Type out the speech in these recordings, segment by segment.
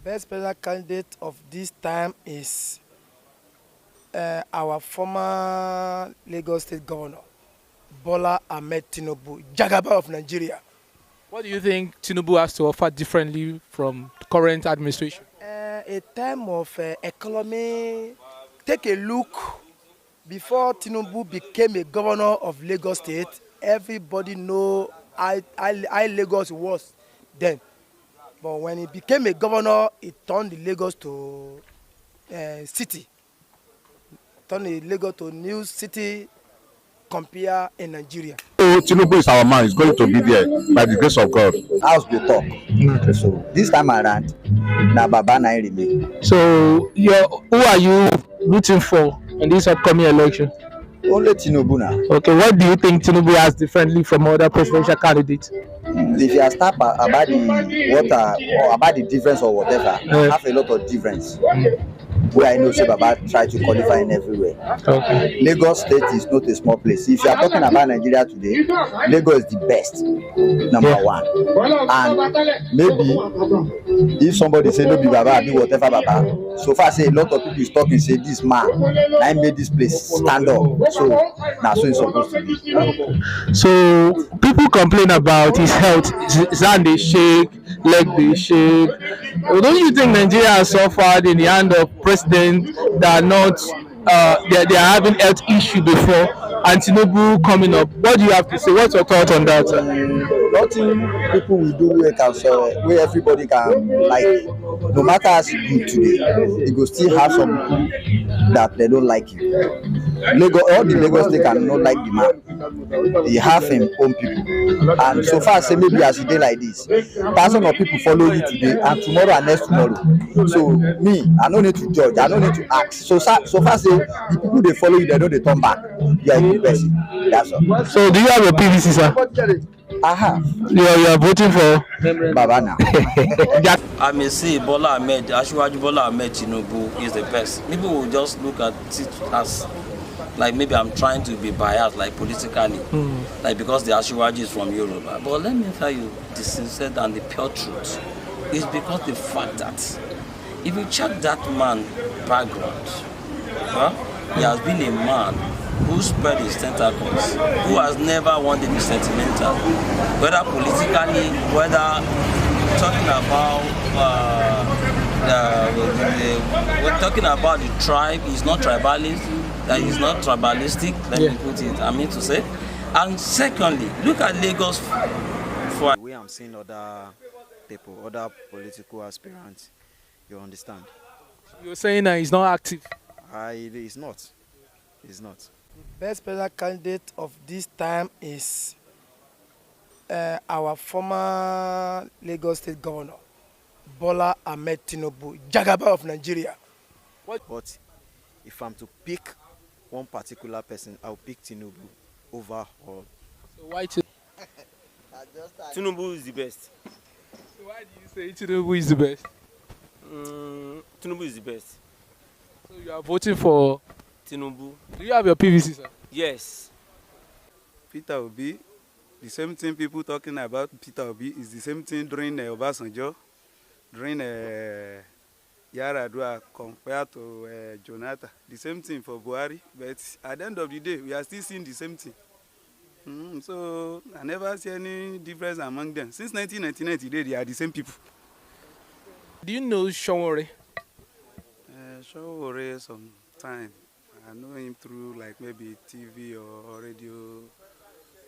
Best presidential candidate of this time is our former Lagos State Governor, Bola Ahmed Tinubu, Jagaba of Nigeria. What do you think Tinubu has to offer differently from the current administration? A time of economy. Take a look. Before Tinubu became a governor of Lagos State, everybody know how Lagos was then. But when he became a governor, he turned the Lagos to city. Turned the Lagos to new city compare in Nigeria. So Tinubu is our man. He's going to be there by the grace of God. House dey talk. So this time around, na Baba na him remain. So, who are you rooting for in this upcoming election? Only Tinubu na. Okay, what do you think Tinubu has differently from other presidential candidates? If you ask about the water or about the difference or whatever, I have a lot of difference. Where I know say Baba try to qualify in everywhere. Okay. Lagos State is not a small place. If you are talking about Nigeria today, Lagos is the best, number one. And maybe if somebody say no be Baba, be whatever Baba. So far say a lot of people is talking say this man, I made this place stand up. So now so it's supposed to be. So people complain about his health. His hand they shake, leg they shake. Don't you think Nigeria has suffered in the hand of president that are not they are having health issue before and Tinubu coming up? What do you have to say? What's your thought on that? Nothing people will do where everybody can like. No matter as you good today, you go still have some people that they don't like you. All the Lagos they cannot like the man. He have him own people, and so far say maybe as a day like this, thousands of people follow you today, and tomorrow and next tomorrow. So me, I don't need to judge. I don't need to ask. So far say the people they follow you, they know they turn back. You are a good person. That's all. So do you have a PVC, sir? I have. You are voting for Baba now. I may say Bola Ahmed, Asiwaju Bola Ahmed Tinubu is the best. People will just look at it as like maybe I'm trying to be biased, like politically, like because the Asiwaju is from Yoruba. But let me tell you the sincere and the pure truth. It's because the fact that if you check that man's background, he has been a man who spread his tentacles, who has never wanted to be sentimental, whether politically, whether talking about we're talking about the tribe. He's not tribalist. That he's not tribalistic. Let me put it. I mean to say. And secondly, look at Lagos. For the way I'm seeing other people, other political aspirants, you understand? You're saying that he's not active. He's not. He's not. The best presidential candidate of this time is our former Lagos State Governor, Bola Ahmed Tinubu, Jagaba of Nigeria. But if I'm to pick one particular person, I'll pick Tinubu over all. So why Tinubu is the best. So why do you say Tinubu is the best? Tinubu is the best. So you are voting for Tinubu. Do you have your PVC, sir? Yes. Peter Obi, the same thing people talking about Peter Obi is the same thing during Obasanjo, during Yaradua compared to Jonathan. The same thing for Buhari, but at the end of the day, we are still seeing the same thing. So I never see any difference among them. Since 1999 today, they are the same people. Do you know Shawore? Shawore sometime. I know him through like maybe TV or radio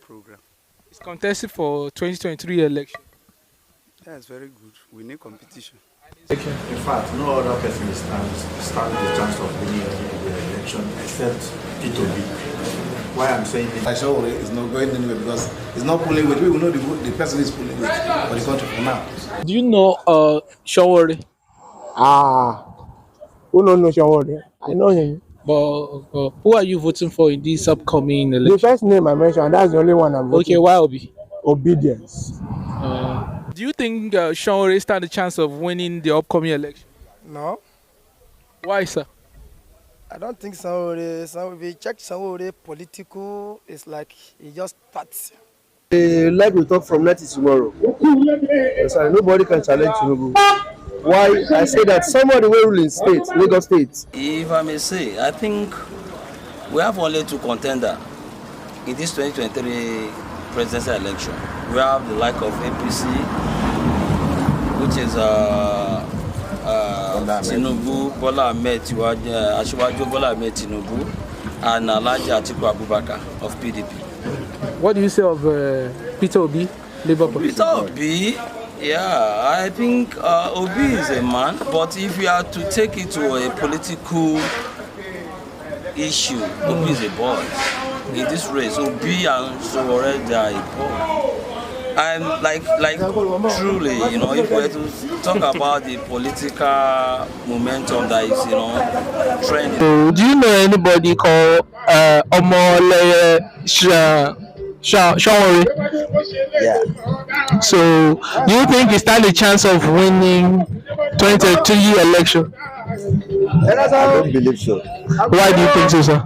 program. He's contested for 2023 election. That's very good. We need competition. In fact, no other person stands the chance of winning the election except P2B. Why I'm saying this? Shawore is not going anywhere because he's not pulling with. We will know the person is pulling with for the country for now. Do you know Shawore? Who don't know Shawore? I know him. But who are you voting for in this upcoming election? The first name I mentioned, that's the only one I'm voting. Okay, why Obi? Obedience. Do you think Shawore stand a chance of winning the upcoming election? No. Why, sir? I don't think so. If you check Shawore political, it's like he just starts. Like we talk from night to tomorrow. Sorry, nobody can challenge Tinubu. Why I say that somebody will rule in state, Lagos State. If I may say, I think we have only two contenders in this 2023 presidential election. We have the like of APC, which is Tinubu, Bola Ahmed, Asiwaju Bola Ahmed Tinubu, and Alhaji Atiku Abubakar of PDP. What do you say of Peter Obi, Labour Party? Peter Obi, yeah, I think Obi is a man, but if you are to take it to a political issue, Obi is a boy. In this race, Obi and Sowore, they are a boy. And like truly, you know, if we were to talk about the political momentum that is, trending. So, do you know anybody called Omoleye Shawari? Yeah. So, do you think he stand a chance of winning 2023 election? I don't believe so. Why do you think so, sir?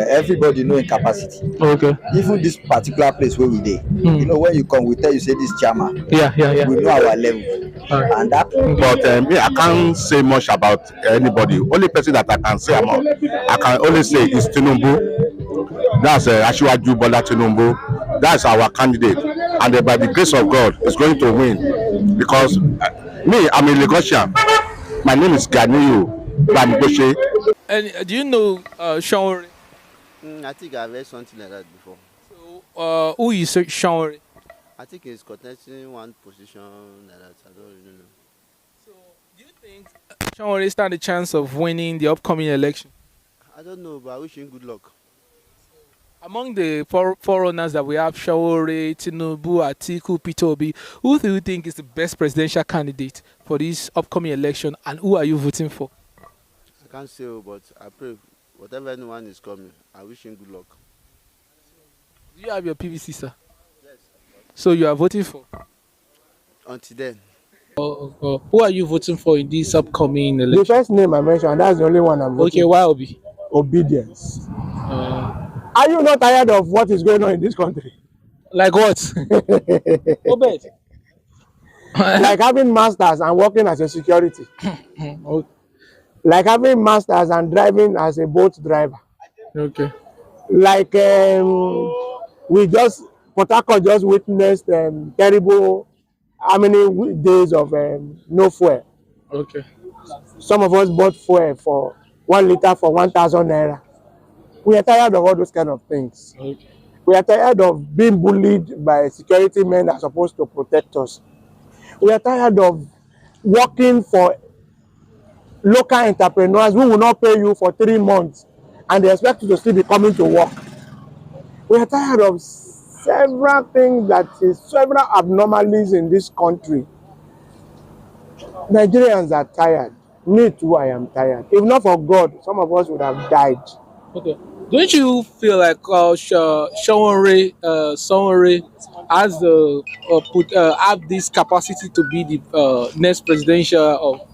Everybody know in capacity. Okay. Even this particular place where we dey, you know, when you come, we tell you say this chairman. Yeah. We know our level, and that. But me, I can't say much about anybody. Only person that I can say about, I can only say is Tinubu. That's Asiwaju Bola Tinubu. That's our candidate, and by the grace of God, is going to win. Because me, I'm a Lagosian. My name is Ganiyu Bamboshe. And do you know Shawari? I think I've heard something like that before. So, who is Shawari? I think he's contesting one position like that. I don't really know. So, do you think Shawari stand a chance of winning the upcoming election? I don't know, but I wish him good luck. Among the forerunners that we have, Shawari, Tinubu, Atiku, Peter Obi, who do you think is the best presidential candidate for this upcoming election, and who are you voting for? I can't say, but I pray whatever anyone is coming, I wish him good luck. Do you have your PVC, sir? Yes. So you are voting for? Until then. Who are you voting for in this upcoming election? The first name I mentioned, that's the only one I'm voting. Okay, why Obi? Obedience. Are you not tired of what is going on in this country? Like what? Obed. Like having masters and working as a security. Okay. Like having masters and driving as a boat driver. Okay. Like Port Harcourt just witnessed terrible, how many days of no fuel. Okay. Some of us bought fuel for 1 liter for 1,000 naira. We are tired of all those kind of things. Okay. We are tired of being bullied by security men that are supposed to protect us. We are tired of working for local entrepreneurs who will not pay you for 3 months and they expect you to still be coming to work. We are tired of several things several abnormalities in this country. Nigerians are tired. Me too, I am tired. If not for God, some of us would have died. Okay. Don't you feel like Shawari has have this capacity to be the next presidential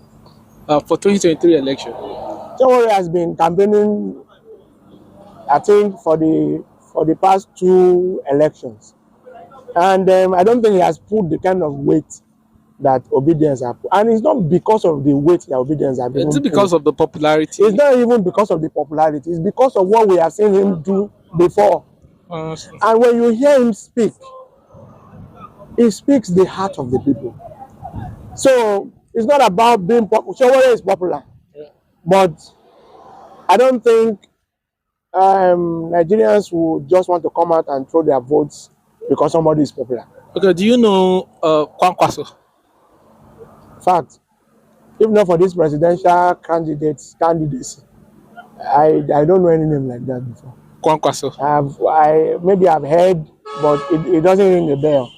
for 2023 election? Shawari has been campaigning, I think, for the past 2 elections, and I don't think he has put the kind of weight that Obedience have put. And it's not because of the weight that Obedience have been. It's because of the popularity. It's not even because of the popularity. It's because of what we have seen him do before. And when you hear him speak, he speaks the heart of the people. So it's not about being popular. Shawari is popular, but I don't think Nigerians will just want to come out and throw their votes because somebody is popular. Okay, do you know Kwankwaso? Fact, if not for this presidential candidacy, I don't know any name like that before. Kwankwaso. Maybe I've heard, but it doesn't ring a bell.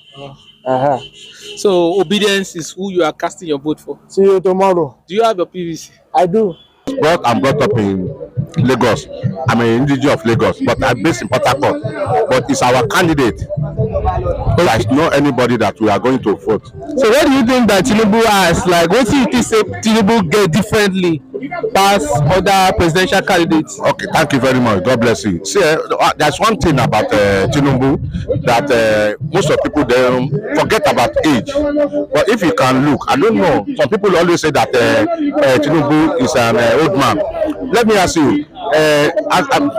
So Obedience is who you are casting your vote for. See you tomorrow. Do you have your PVC? I do. I'm brought up in Lagos. I'm an indigenous of Lagos, but I'm based in Port Harcourt. But it's our candidate. There's not anybody that we are going to vote. So what do you think that Tinubu has? Like, what do you think say Tinubu get differently past other presidential candidates? Okay, thank you very much. God bless you. See, there's one thing about Tinubu that most of people they forget about age. But if you can look, I don't know. Some people always say that Tinubu is an old man. Let me ask you.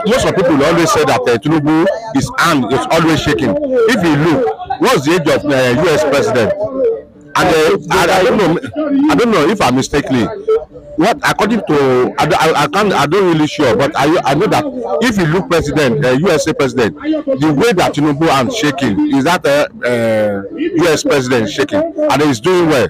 Most of people always say that Tinubu, his hand is always shaking. If you look, what's the age of U.S. president? And I don't know if I'm mistakenly. What according to I don't really sure, but I know that if you look president, USA president, the way that Tinubu hand shaking is that US president shaking, and he's doing well.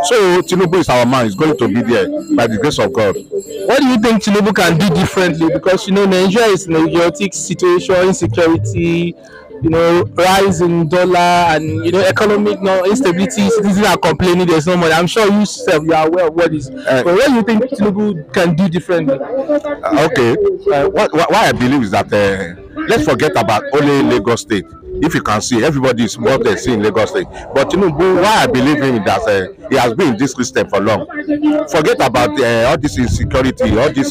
So Tinubu is our man. He's going to be there by the grace of God. What do you think Tinubu can do differently? Because Nigeria is in a chaotic situation, insecurity, rise in dollar, and economic instability. Citizens are complaining there's no money. I'm sure you are aware of what is. But what do you think Tinubu can do differently? Okay, what I believe is that let's forget about only Lagos State. If you can see, everybody is what they see in Lagos State. But Tinubu, why I believe him is that he has been in this system for long. Forget about all this insecurity, all this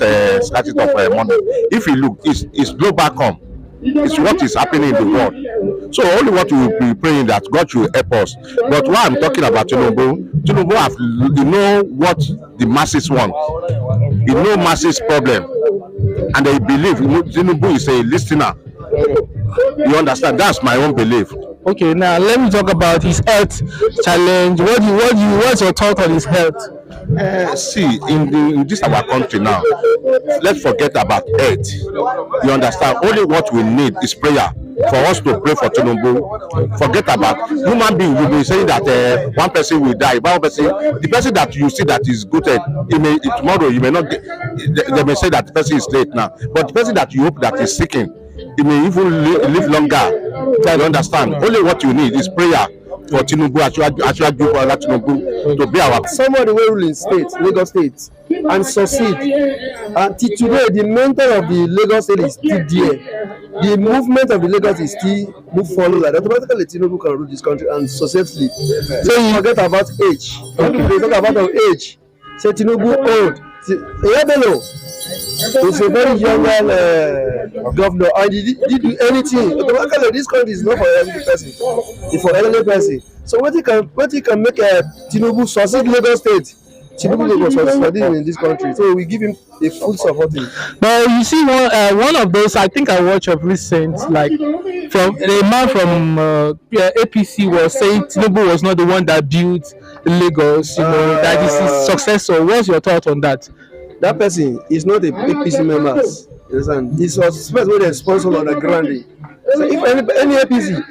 scarcity of money. If you look, it's global come. It's what is happening in the world. So only what we will be praying that God should help us. But why I'm talking about Tinubu have what the masses want. He know masses problem, and they believe Tinubu is a listener. You understand? That's my own belief. Okay, now let me talk about his health challenge. What's your thought on his health? See, in this our country now, let's forget about health. You understand? Only what we need is prayer. For us to pray for Tinubu. Forget about human being. You'll be saying that one person will die, one person, the person that you see that is good, tomorrow you may not get, they may say that the person is late now, but the person that you hope that is seeking, he may even live longer. You understand? Only what you need is prayer for Tinubu, Tinubu to be our. Somebody will rule in state, Lagos State, and succeed. Until today, the mentor of the Lagos State is still there. The movement of the Lagos is still move forward. Like automatically, Tinubu can rule this country and successfully. So you forget about age. When people talk about age, say Tinubu old. Yabelo is a very young governor, and he did do anything. Automatically, this country is not for every person. It's for elderly person. So what he can make Tinubu succeed Lagos State. Tinubu was succeeding in this country, so we give him a full support. But you see, one of those I think I watched of recent, like from a man from APC was saying Tinubu was not the one that built Lagos. That is his successor. What's your thought on that? That person is not a APC member. He's a person who is sponsored on the ground. So if any APC,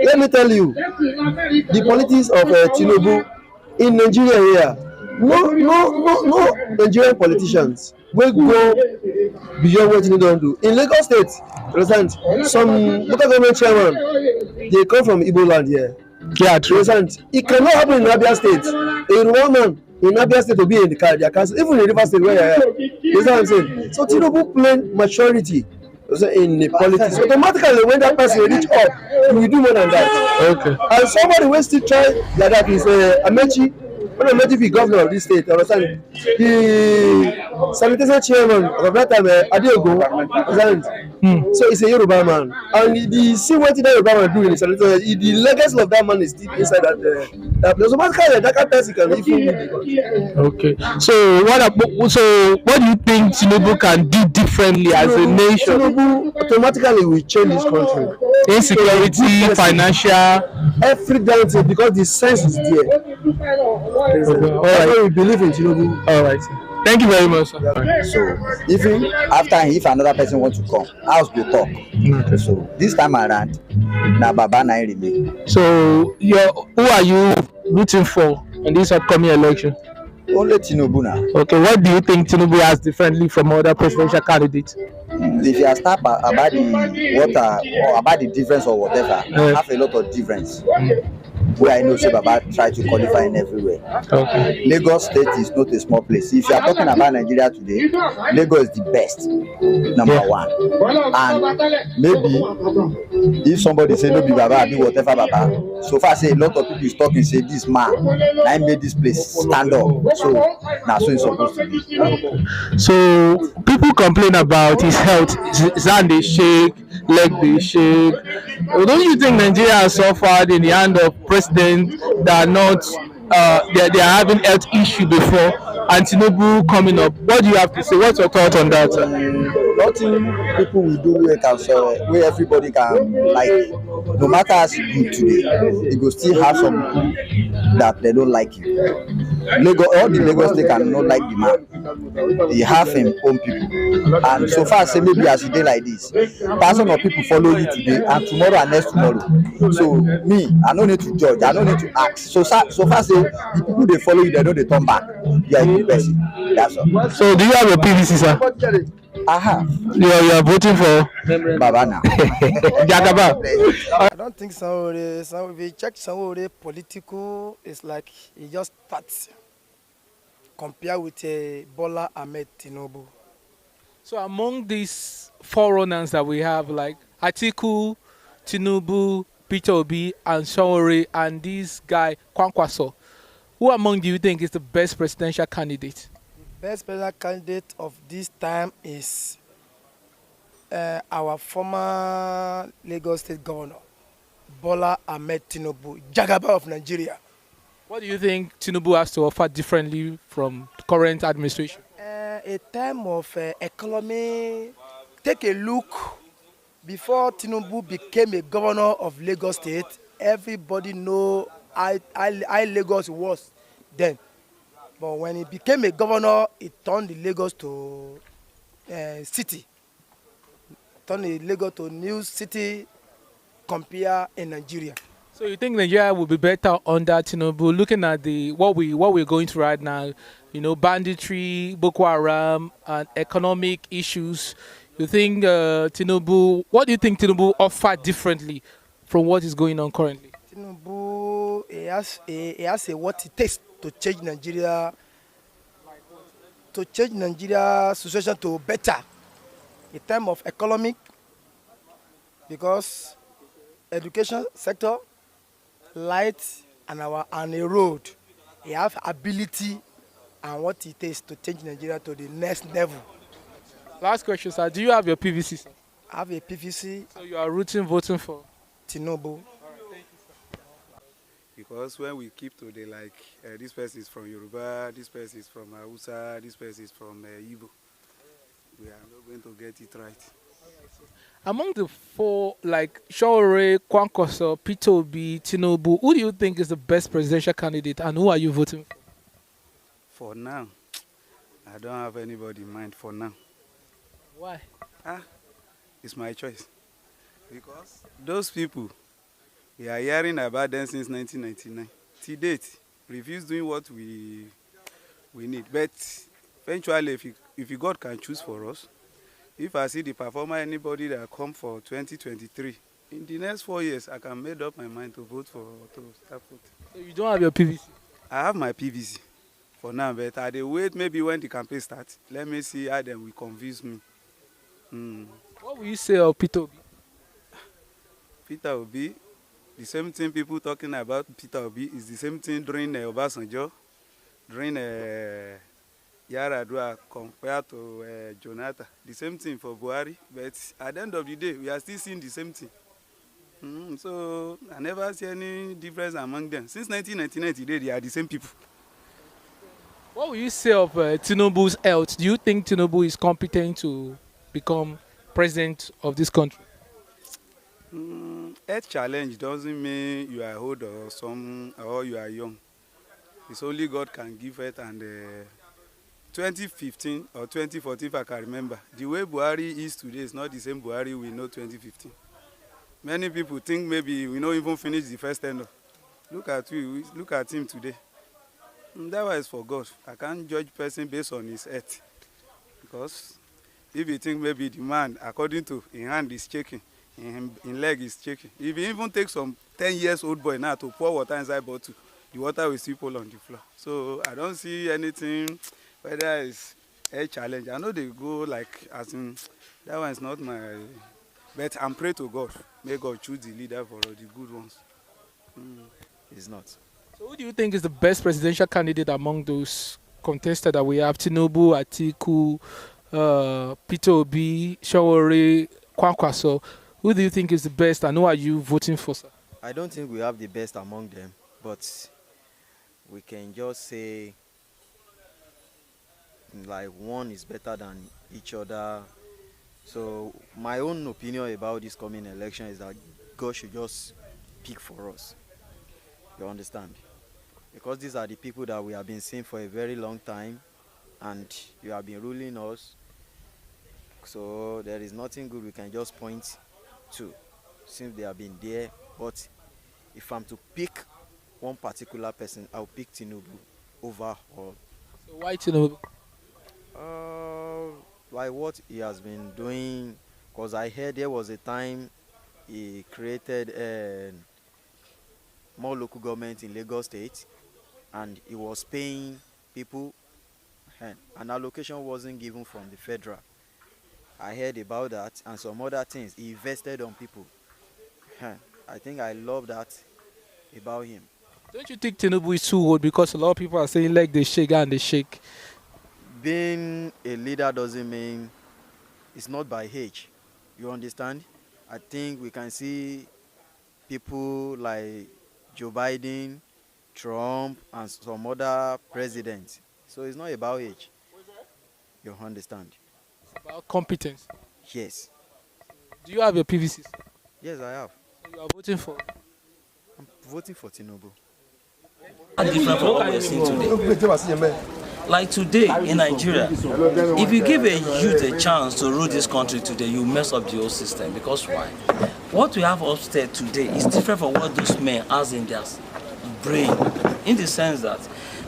let me tell you, the politics of Tinubu in Nigeria here. No Nigerian politicians will go beyond what you don't do. In Lagos State, present some local government chairman, they come from Igbo land here. Yeah, true. Present. It cannot happen in Abia State. A woman in Abia State to be in the car, their council, even in River State where you are. You know what I'm saying? So Tinubu plain maturity in the politics. Automatically, when that person reach up, he will do more than that. Okay. And somebody will still try like that is Amechi. When Amechi be governor of this state, understand? The sanitation chairman of that time, Adeogo, understand? So he's a Yoruba man, and the see what that Yoruba man do in the sanitation, the legacy of that man is deep inside that place. So that kind of person can even. Okay. So what do you think Tinubu can do differently as a nation? Tinubu automatically will change this country. Insecurity, financial, every damn thing, because the sense is there. Okay. All right. We believe in Tinubu. All right. Thank you very much, sir. So if another person wants to come, house go talk. Okay. So this time around, na Baba na remain. So who are you rooting for in this upcoming election? Only Tinubu now. Okay, what do you think Tinubu has differently from other presidential candidates? If you ask about the water or about the difference or whatever, have a lot of difference. where I know say Baba try to qualify in everywhere. Okay. Lagos State is not a small place. If you are talking about Nigeria today, Lagos is the best, number Yeah. one. And maybe if somebody say no be Baba, I be whatever Baba. So far say a lot of people is talking say this man, I made this place stand up. So now so it's supposed to be. So people complain about his health. His hand they shake, leg they shake. Don't you think Nigeria has suffered in the hand of presidents that are not they are having health issue before and Tinubu coming up? What do you have to say? What's your thought on that? Nothing people will do where can where everybody can like. No matter as you good today, you go still have some people that they don't like you. Lagos, all the Lagos they cannot like the man. He have him own people, and so far say maybe as you dey like this, thousand of people follow you today and tomorrow and next tomorrow. So me, I no need to judge, I no need to ask. So far say the people they follow you, they know they turn back. You are a good person. That's all. So do you have a PVC, sir? I have. You are voting for Baba now. Jagaba. I don't think so. If you check some political, it's like he just starts compare with Bola Ahmed Tinubu. So among these forerunners that we have, like Atiku, Tinubu, Peter Obi, and Shawore, and this guy Kwankwaso, who among do you think is the best presidential candidate? The best presidential candidate of this time is our former Lagos State Governor, Bola Ahmed Tinubu, Jagaba of Nigeria. What do you think Tinubu has to offer differently from the current administration? A time of economy, take a look. Before Tinubu became a governor of Lagos State, everybody know how Lagos was then. But when he became a governor, he turned the Lagos to city. Turned the Lagos to new city compare in Nigeria. So you think Nigeria will be better under Tinubu? Looking at what we're going through right now, you know, banditry, Boko Haram, and economic issues. You think Tinubu? What do you think Tinubu offered differently from what is going on currently? Tinubu he has a what it takes to change Nigeria situation to better. In terms of economic, because education sector, light and a road, he have ability and what it takes to change Nigeria to the next level. Last question, sir. Do you have your PVC? Sir? I have a PVC. So you are voting for Tinubu. Because when we keep to the like, this person is from Yoruba, this person is from Hausa, this person is from Igbo, we are not going to get it right. Among the four, like Shawore, Kwankwaso, Peter Obi, Tinubu, who do you think is the best presidential candidate, and who are you voting for? For now, I don't have anybody in mind for now. Why? It's my choice. Because those people, we are hearing about them since 1999. To date, refuse doing what we need. But eventually, if God can choose for us, if I see the performer, anybody that come for 2023, in the next 4 years, I can make up my mind to vote for to start voting. So you don't have your PVC? I have my PVC for now, but I dey wait maybe when the campaign starts. Let me see how them will convince me. What will you say of Peter Obi? Peter Obi, the same thing people talking about Peter Obi is the same thing during Obasanjo, during Yaradua compared to Jonathan. The same thing for Buhari, but at the end of the day, we are still seeing the same thing. So I never see any difference among them. Since 1999 today, they are the same people. What will you say of Tinubu's health? Do you think Tinubu is competent to become president of this country? Health challenge doesn't mean you are old or you are young. It's only God can give it. And 2015 or 2014, if I can remember, the way Buhari is today is not the same Buhari we know 2015. Many people think maybe we not even finish the first tenure. Look at him today. That was for God. I can't judge person based on his health. Because if you think maybe the man, according to his hand is shaking, in leg is shaking. If he even takes some 10 years old boy now to pour water inside bottle, the water will still fall on the floor. So I don't see anything, whether it's a challenge. I know they go like, as in, that one is not my, but I'm praying to God. May God choose the leader for the good ones. It's not. So who do you think is the best presidential candidate among those contested that we have? Tinubu, Atiku, Peter Obi, Shawore, Kwankwaso. Who do you think is the best and who are you voting for, sir? I don't think we have the best among them, but we can just say like one is better than each other. So my own opinion about this coming election is that God should just pick for us. You understand? Because these are the people that we have been seeing for a very long time and you have been ruling us. So there is nothing good we can just point to since they have been there. But if I'm to pick one particular person, I'll pick Tinubu over all. So why Tinubu? Like what he has been doing, because I heard there was a time he created more local government in Lagos State and he was paying people and an allocation wasn't given from the federal. I heard about that and some other things. He invested on people. I think I love that about him. Don't you think Tinubu is too old? Because a lot of people are saying like they shake and they shake. Being a leader doesn't mean it's not by age. You understand? I think we can see people like Joe Biden, Trump, and some other presidents. So it's not about age. You understand? It's about competence. Yes. Do you have your PVCs? Yes, I have. So you are voting for? I'm voting for Tinubu. Different from what we're seeing today. Like today in Nigeria, if you give a youth a chance to rule this country today, you mess up the whole system. Because why? What we have upstairs today is different from what those men has in their brain. In the sense that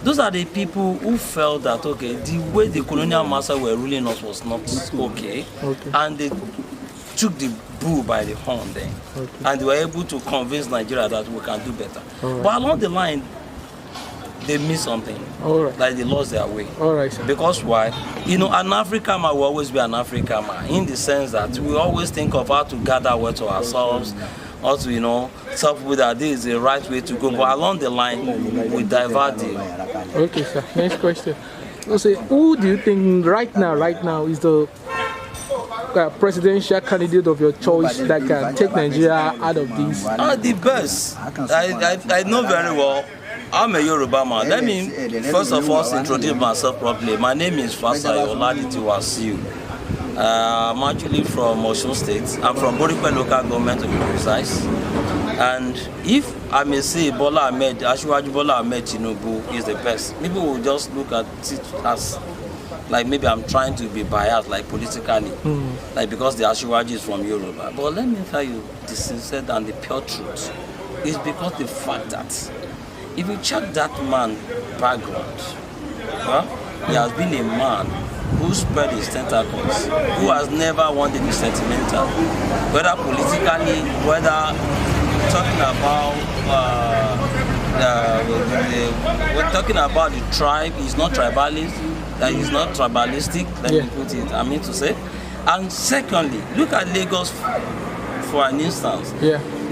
those are the people who felt that, okay, the way the colonial masters were ruling us was not okay. And they took the bull by the horn then. And they were able to convince Nigeria that we can do better. But along the line, they missed something. Like they lost their way. Because why? You know, an African man will always be an African man in the sense that we always think of how to gather wealth to ourselves, or to, you know, tell people that this is the right way to go. But along the line, we divert the... Okay, sir. Next question. So, who do you think right now is the presidential candidate of your choice that can take Nigeria out of this? The best. I know very well. I'm a Yoruba man. Let me first of all introduce myself properly. My name is Fasayo Oladitiwasiu. I'm actually from Osun State. I'm from Borikwe local government to be precise. And if I may say Bola Ahmed Tinubu is the best, people will just look at it as like maybe I'm trying to be biased, like politically, like because the Asiwaju is from Yoruba. But let me tell you the sincere and the pure truth. It's because the fact that if you check that man's background, he has been a man who spread his tentacles, who has never wanted to be sentimental, whether politically, whether talking about we're talking about the tribe. He's not tribalist, that he's not tribalistic, let me put it, I mean to say. And secondly, look at Lagos for an instance.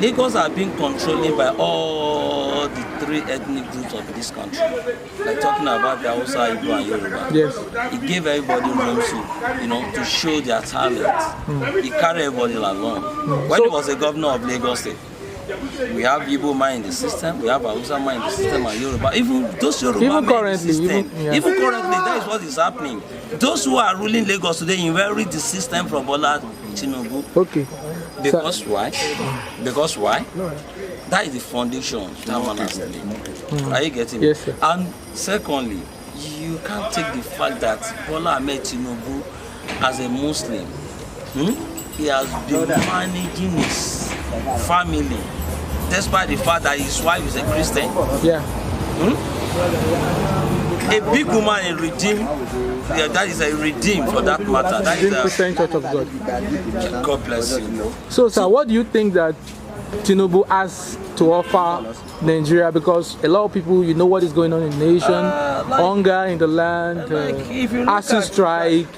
Lagos are being controlled by all the three ethnic groups of this country. Like talking about the Hausa, Igbo, and Yoruba. It gave everybody room to, you know, to show their talent. It carried everybody along. When he was the governor of Lagos State, we have Igbo man in the system, we have Hausa man in the system, and Yoruba. Even those Yoruba men in the system, even currently, that is what is happening. Those who are ruling Lagos today inherit the system from Bola Tinubu. Because why? Because why? That is the foundation. Are you getting me? Yes, sir. And secondly, you can't take the fact that Bola Ahmed Tinubu, as a Muslim, he has been managing his family, despite the fact that his wife is a Christian. A big woman in Redeem, that is a Redeem for that matter. That is a Church of God. God bless you. So, sir, what do you think that Tinubu has to offer Nigeria? Because a lot of people, you know what is going on in the nation, hunger in the land, ASU strike,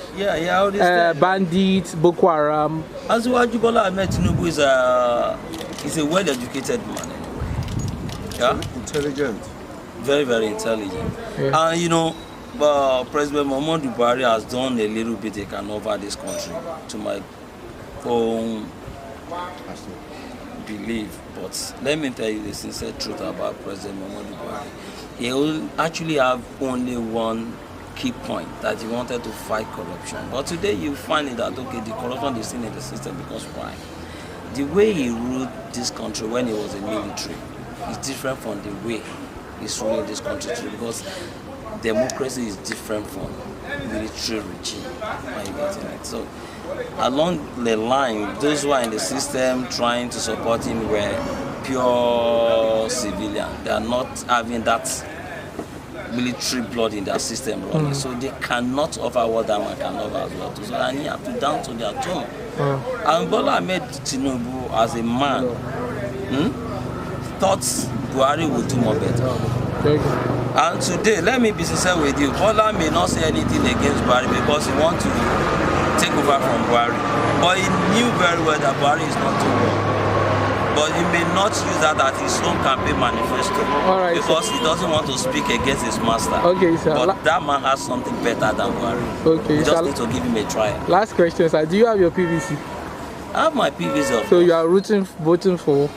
bandits, Boko Haram. Asiwaju Bola Ahmed Tinubu is a well-educated man anyway. Yeah? Intelligent. Very, very intelligent. Yeah. And you know, President Muhammadu Buhari has done a little bit he can over this country, to my own belief. But let me tell you the sincere truth about President Muhammadu Buhari. He will actually have only one key point, that he wanted to fight corruption. But today you find it that, okay, the corruption is seen in the system because why? The way he ruled this country when he was in military is different from the way he's ruling this country today, because democracy is different from military regime. Are you getting it? So along the line, those who are in the system trying to support him were pure civilian. They are not having that military blood in their system running, so they cannot offer what that man can offer as well. So and he have to down to their tone. And Bola Ahmed Tinubu, as a man, thought Buhari would do more better. And today, let me be sincere with you, Bola may not say anything against Buhari because he wants to take over from Buhari, but he knew very well that Buhari is not doing well. But he may not use that as his own campaign manifesto, because he doesn't want to speak against his master. Okay, sir. But that man has something better than Buhari. Okay, we just need to give him a try. Last question, sir. Do you have your PVC? I have my PVC. So you are voting for?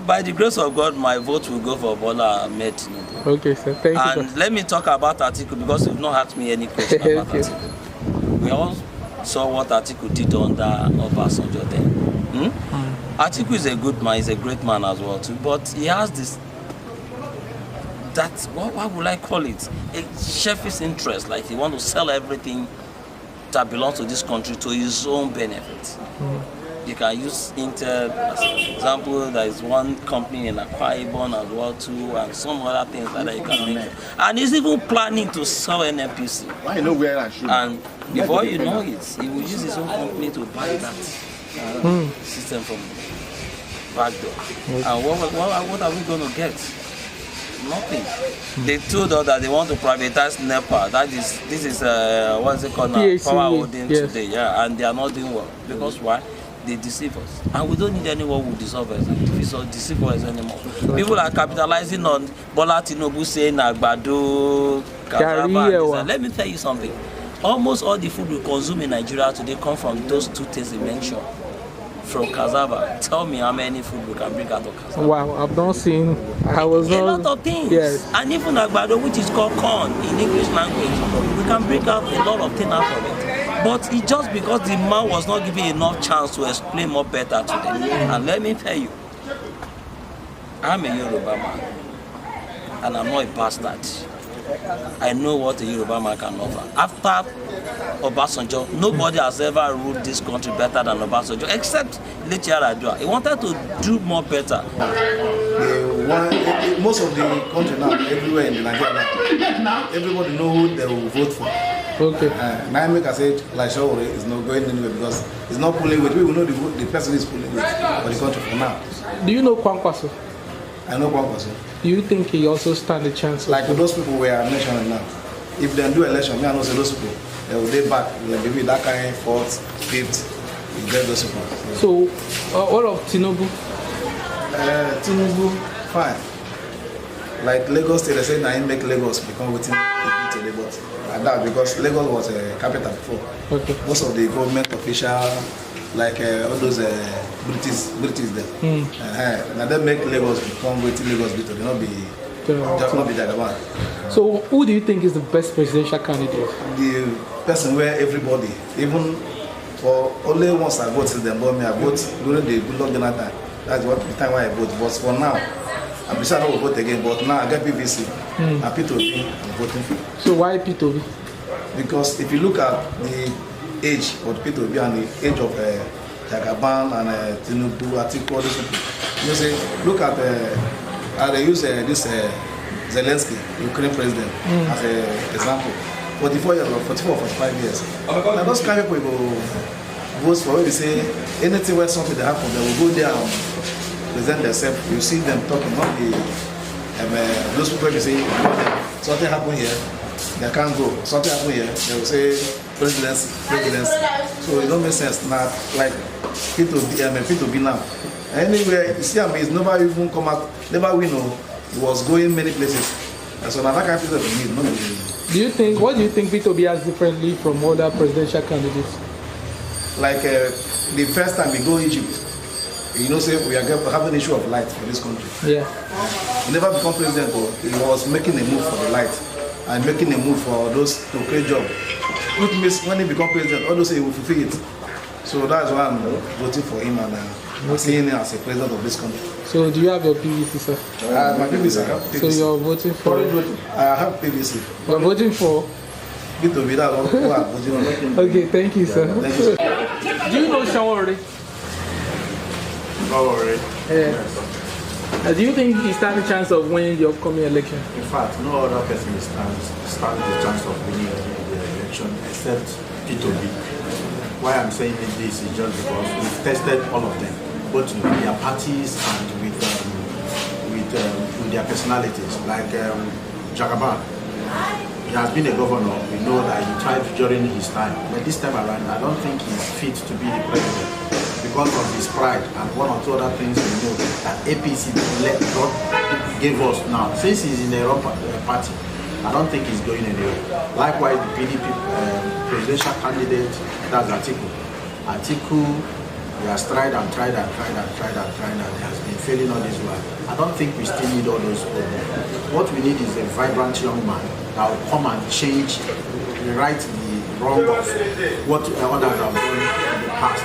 By the grace of God, my vote will go for Bola Ahmed Tinubu. Okay, sir. Thank you. And let me talk about Atiku, because you've not asked me any question about okay. Atiku. We all saw what Atiku did under Obasanjo then. Atiku is a good man, he's a great man as well too, but he has this, what would I call it? A selfish interest, like he wants to sell everything that belongs to this country to his own benefit. You can use Intel as an example. There is one company in Akwa Ibom as well too, and some other things like that you can make. And he's even planning to sell NNPC. Why know where I should? And before you know it, he will use his own company to buy that system from back door. And what are we going to get? Nothing. They told us that they want to privatize NEPA. This is what's it called now? Power holding today. Yeah, and they are not doing well because why? They deceive us, and we don't need anyone who deceive us. Deceive us anymore. People are capitalizing on Bola Tinubu saying Agbado, cassava. Let me tell you something. Almost all the food we consume in Nigeria today come from those two things you mentioned. From cassava. Tell me how many food we can bring out of cassava. Wow, I've not seen. A lot of things. Yes. And even Agbado, which is called corn in English language, we can bring out a lot of things out of it. But it's just because the man was not given enough chance to explain more better to them. And let me tell you, I'm a Yoruba man, and I'm not a bastard. I know what a Yoruba man can offer. After Obasanjo, nobody has ever ruled this country better than Obasanjo, except Late Yaradua. He wanted to do more better. Most of the country now, everywhere in Nigeria, everybody know who they will vote for. Okay. Naimeka said, like Shawore is not going anywhere because it's not pulling with. We will know the person is pulling with for the country for now. Do you know Kwankwaso? I know Kwankwaso. Do you think he also stand a chance? Like those people we are mentioning now. If they do election, me I know say those people, they will be back. Like maybe that kind of fourth, fifth, you get those people. So all of Tinubu? Tinubu, fine. Like Lagos State, they say now make Lagos become within the today, but that because Lagos was a capital before. Okay. Most of the government officials, like all those British there, now they make Lagos become within Lagos before. They not be just not be Jagaban. So who do you think is the best presidential candidate? The person where everybody, even for only once I vote since they bought me, I vote during the Goodluck Jonathan. That's what the time why I vote. But for now, I'm sure I will vote again. But now I get PVC. And P2B, I'm voting for. So why P2B? Because if you look at the age of P2B and the age of Jagaban and Tinubu, Atiku, all these people, you say, look at they use this Zelensky, Ukraine president, as an example. 44 years or 45 years. Now those kind of people go votes for, we say anything where something that happen, they will go there and present themselves. You see them talking, not the those people will say something happen here, they can't go. Something happen here, they will say presidency. So it don't make sense. Not like P2B now. Anywhere you see him, he's never even come out, never win. He was going many places. And so now that kind of people we need, no. What do you think P2B has differently from other presidential candidates? Like the first time we go Egypt, say we are having an issue of light for this country. Yeah. He never become president, but he was making a move for the light and making a move for those to create job. Which means when he become president, all those he will fulfill it. So that's why I'm voting for him and seeing him as a president of this country. So do you have your PVC, sir? My PVC, I have PVC. So you're voting for? I have PVC. You're voting for? P2B, that's what I'm voting for. Okay, thank you, sir. Thank you. Do you know Sean already? Not already. Yeah. Do you think he stands a chance of winning the upcoming election? In fact, no other person stands the chance of winning the election except P2B. Why I'm saying this is just because we've tested all of them, both with their parties and with their personalities. Like Jagaban, he has been a governor. We know that he tried during his time, but this time around, I don't think he's fit to be the president because of his pride and one or two other things we know that APC gave us now. Since he's in the Yoruba party, I don't think he's going anywhere. Likewise, the PDP presidential candidate, that's Atiku, he has tried and tried and he has been failing all this while. I don't think we still need all those people. What we need is a vibrant young man that will come and change, right the wrong of what others have done in the past.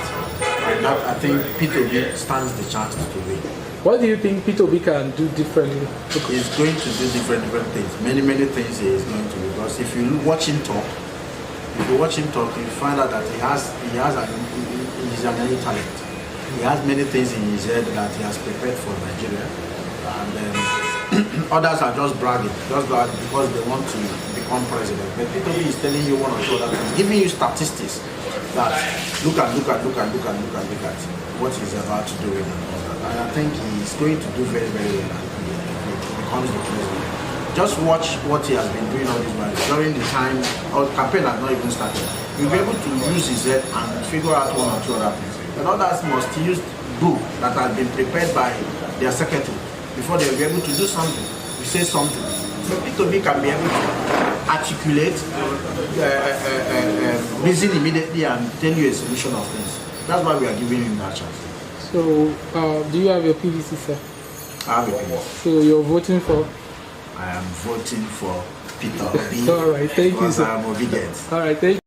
And that, I think P2B stands the chance to win. What do you think P2B can do differently? He's going to do different things. Many things he is going to do. Because if you watch him talk, you find out that he's an any talent. He has many things in his head that he has prepared for Nigeria. And others are just bragging because they want to become president. But P2B is telling you one or two other things, giving you statistics that look at what he's about to do with it. And I think he's going to do very, very well and he becomes the president. Just watch what he has been doing all this while. During the time, our campaign has not even started. You'll be able to use his head and figure out one or two other things. But others must use book that has been prepared by their secretary before they'll be able to do something, to say something. So P2B can be able to articulate, reason immediately and tell you a solution of things. That's why we are giving him that chance. So, do you have your PVC, sir? I have a PVC. So you're voting for? I am voting for P2B. All right, thank you, sir. I am obedient. All right, thank you.